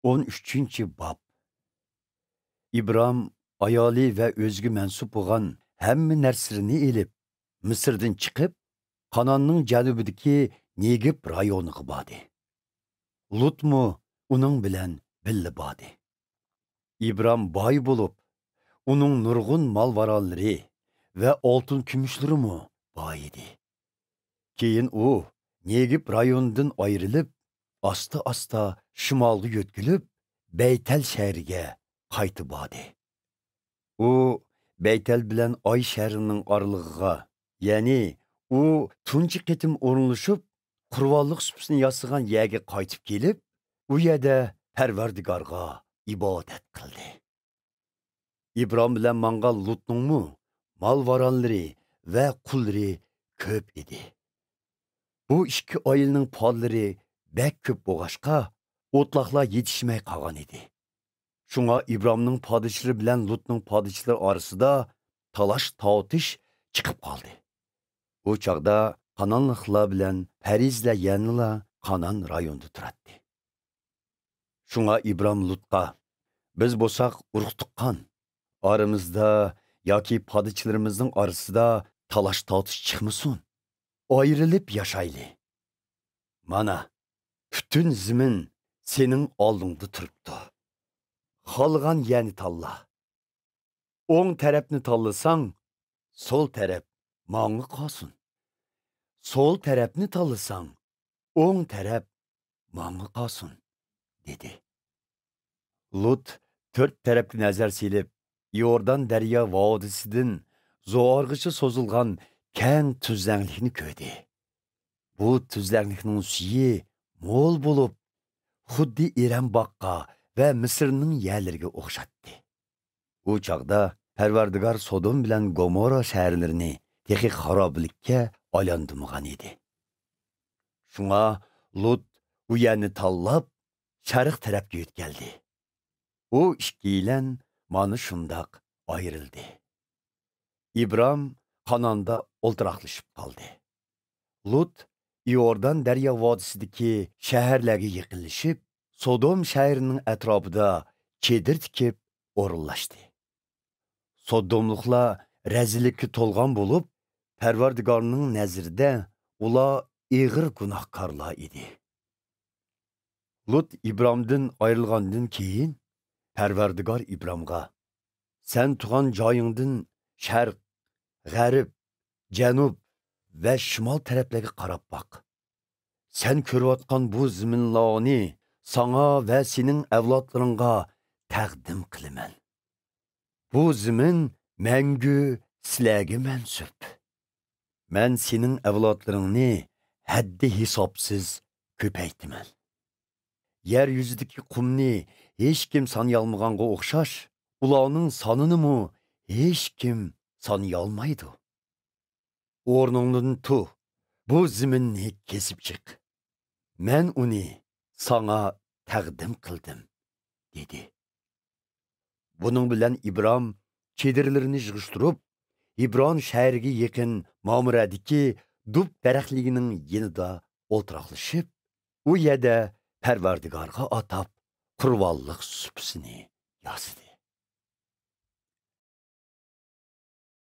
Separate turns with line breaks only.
13-chi bob. İbram ayoli va o'ziga mansub bo'lgan hamma narsasini elib, Misrdan chiqib, Qanonning janubidagi Negib rayoniga bordi. Lutmu uning bilan birga bordi. İbram boy bo'lib, uning nurg'un mol-varolari va oltin kumushlari boy edi. Keyin u Negib rayonidan ayrilib, asta-asta shimolga yo'tkilib, Beytel shahriga qaytib bordi. U Beytel bilan Oy shahrining oralig'iga, ya'ni u tunchi qitim o'rinlashib, qurbonlik supisini yasagan yerga qaytib kelib, u yerda Parvardigorga ibodat qildi. İbram bilan mangal Lutningmi mol-varolari va qullari ko'p edi. Bu ikki oilaning pollari bek ko'p bo'lg'ashqa, o'tloqlar yetishmay qolgan edi. Shunga İbramning podishlari bilan Lutning podishlari orasida talash-tortish chiqib qoldi. Bu chaqda Qanonliklar bilan Parizlar yanila Qanon rayonida turadi. Shunga İbram Lutqa, biz bo'lsak urug' tuqqan, aramizda yoki podishlarimizning orasida talash-tortish chiqmasin. Ayrılıp yaşaylı. Mana, bütün zimin senin oldingda turibdi. Xalgan yani talla. O'ng tarafni tanlasang, sol taraf manga qolsin. Sol tarafni tanlasang, o'ng taraf manga qolsin, dedi. Lut 4 tarafga nazar silib, Yordan daryo vodisidan zo'rg'icha so'zilgan keng tuzlanglikni ko'rdi. Bu tuzlanglikning suyi mo'l bo'lib, xuddi Eram boqqa va Misrning yerlariga o'xshatdi. U chaqda Parvardigor Sodom bilan Gomorra shaharlarini texi xaroblikka aylantirmagan edi. Shunga Lut u yerni tanlab, sharq tarafga yo'tkaldi. U ikkilan mana shundoq ayrildi. İbram Qanonda o'ltiraqlashib qoldi. Lut Yordan daryo vodisidagi shaharlarga yaqinlashib, Sodom shahrining atrofida chedir tikib o'rinlashdi. Sodomliklar razillikka to'lgan bo'lib, Parvardigorning nazarida ular ig'ir gunohkorlar edi. Lut İbramdan ayrilgandan keyin Parvardigor İbramga, sen tug'an joyingdan sharq, g'arb, janub va shimol taraflarga qarab baq. Sen ko'rayotgan bu ziminlarni sana va sening avlodlaringga taqdim qilaman. Bu zimin mangu sizlarga mansub. Men sening avlodlaringni haddi hisobsiz ko'paytiraman. Yer yuzidagi qumni hech kim sanayolmaganga o'xshash, ularning sonini hech kim sanayolmaydi. O'rningdan tu, bu ziminni kesib chiq. Men uni sana taqdim qildim, dedi. Bunun bilan İbram chedirlarini yig'ishtirib, Hebron shahriga yaqin Mamradagi dub daraxtligining yanida o'ltiraqlashib, u yerda Parvardigorga atab qurbonlik supisini yasadi.